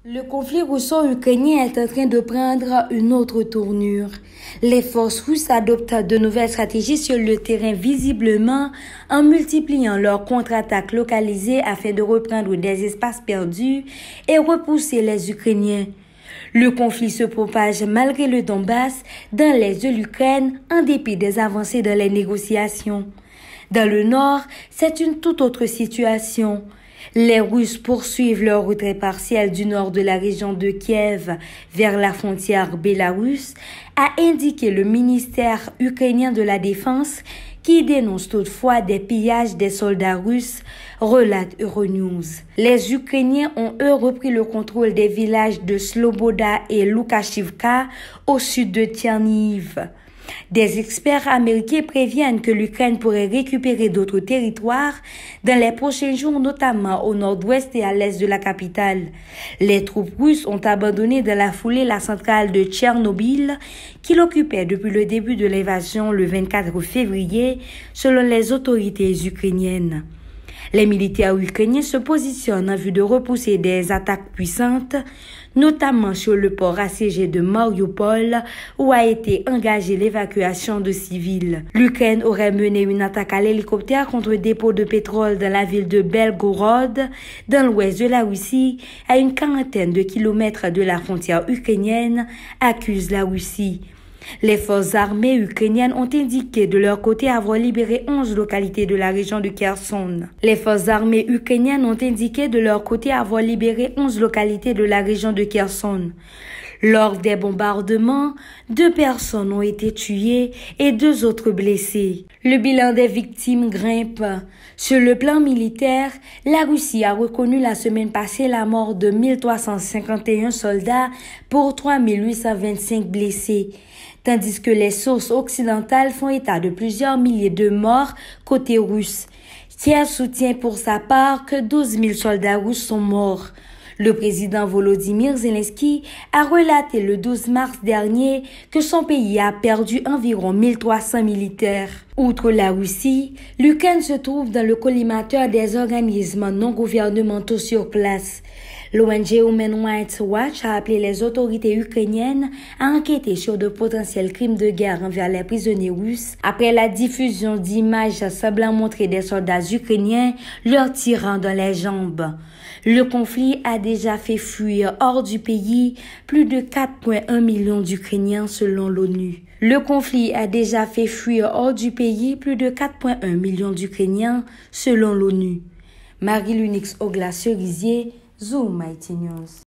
Le conflit russo-ukrainien est en train de prendre une autre tournure. Les forces russes adoptent de nouvelles stratégies sur le terrain visiblement en multipliant leurs contre-attaques localisées afin de reprendre des espaces perdus et repousser les Ukrainiens. Le conflit se propage malgré le Donbass dans l'est de l'Ukraine en dépit des avancées dans les négociations. Dans le nord, c'est une toute autre situation. Les Russes poursuivent leur retrait partiel du nord de la région de Kiev vers la frontière bélarusse, a indiqué le ministère ukrainien de la Défense qui dénonce toutefois des pillages des soldats russes, relate Euronews. Les Ukrainiens ont eux repris le contrôle des villages de Sloboda et Lukashivka au sud de Tchernihiv. Des experts américains préviennent que l'Ukraine pourrait récupérer d'autres territoires dans les prochains jours, notamment au nord-ouest et à l'est de la capitale. Les troupes russes ont abandonné dans la foulée la centrale de Tchernobyl, qu'ils occupaient depuis le début de l'invasion le 24 février, selon les autorités ukrainiennes. Les militaires ukrainiens se positionnent en vue de repousser des attaques puissantes, notamment sur le port assiégé de Mariupol, où a été engagée l'évacuation de civils. L'Ukraine aurait mené une attaque à l'hélicoptère contre un dépôt de pétrole dans la ville de Belgorod, dans l'ouest de la Russie, à une quarantaine de kilomètres de la frontière ukrainienne, accuse la Russie. Les forces armées ukrainiennes ont indiqué de leur côté avoir libéré 11 localités de la région de Kherson. Les forces armées ukrainiennes ont indiqué de leur côté avoir libéré 11 localités de la région de Kherson. Lors des bombardements, 2 personnes ont été tuées et 2 autres blessées. Le bilan des victimes grimpe. Sur le plan militaire, la Russie a reconnu la semaine passée la mort de 1351 soldats pour 3825 blessés, tandis que les sources occidentales font état de plusieurs milliers de morts côté russe. Kiev soutient pour sa part que 12 000 soldats russes sont morts. Le président Volodymyr Zelensky a relaté le 12 mars dernier que son pays a perdu environ 1300 militaires. Outre la Russie, l'Ukraine se trouve dans le collimateur des organismes non gouvernementaux sur place. L'ONG Human Rights Watch a appelé les autorités ukrainiennes à enquêter sur de potentiels crimes de guerre envers les prisonniers russes après la diffusion d'images semblant montrer des soldats ukrainiens leur tirant dans les jambes. Le conflit a déjà fait fuir hors du pays plus de 4,1 millions d'Ukrainiens selon l'ONU. Le conflit a déjà fait fuir hors du pays plus de 4,1 millions d'Ukrainiens selon l'ONU. Marie-Lunix Ogla-Cerisier, Zoom IT News.